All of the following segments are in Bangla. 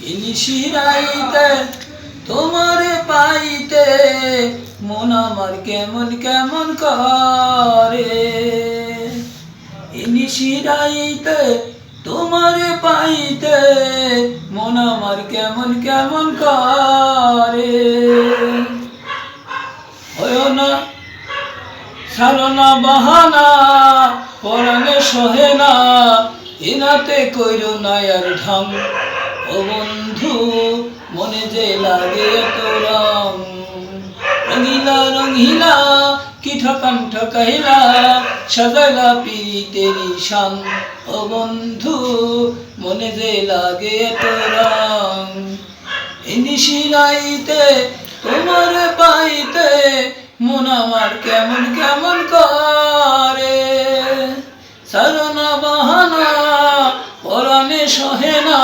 নিশিরাইতে তোমারে পাইতে মন আমার কেমন কেমন করে। নিশিরাইতে তোমারে পাইতে মন আমার কেমন কেমন করে। হয় না ছাড়ো না বাহানা, পরাণে সহে না, এনাতে কইরো না আর ঢং। ও বন্ধু মনে যে লাগে এত রং, রঙিলা রঙিলা কি ঠকান ঠকাইলা, সাজাইলা পিরিতেরি শান। ও বন্ধু মনে যে লাগে এত রং, নিশিরাইতে তোমার পাইতে মন আমার কেমন কেমন করে। ছাড়ো না বাহানা, পরাণে সহে না,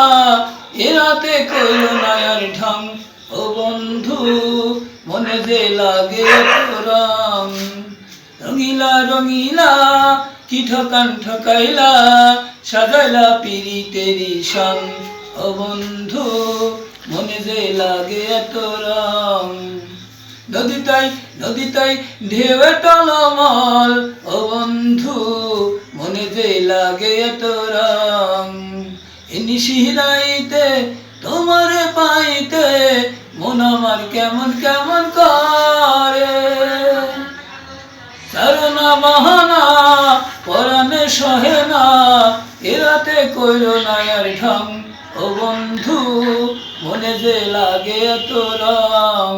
এরাতে কইল না আর ঢং। ও বন্ধু মনে যে লাগে রং, রঙিলা রঙিলা কি ঠকান ঠকাইলা, সাজাইলা পিরিতেরি শান। ও বন্ধু মনে যে লাগে এত রং, নদীতাই নদীতাই ঢেউয়ে টলমল। ও বন্ধু মনে যে লাগে এত রং, নিশিরাইতে তোমারে পাইতে মন আমার কেমন কেমন করে। ছাড়ো না বাহানা, পরাণে সহে না, এরাতে কইরো না আর ঢং। ও বন্ধু মনে যে লাগে এত রং।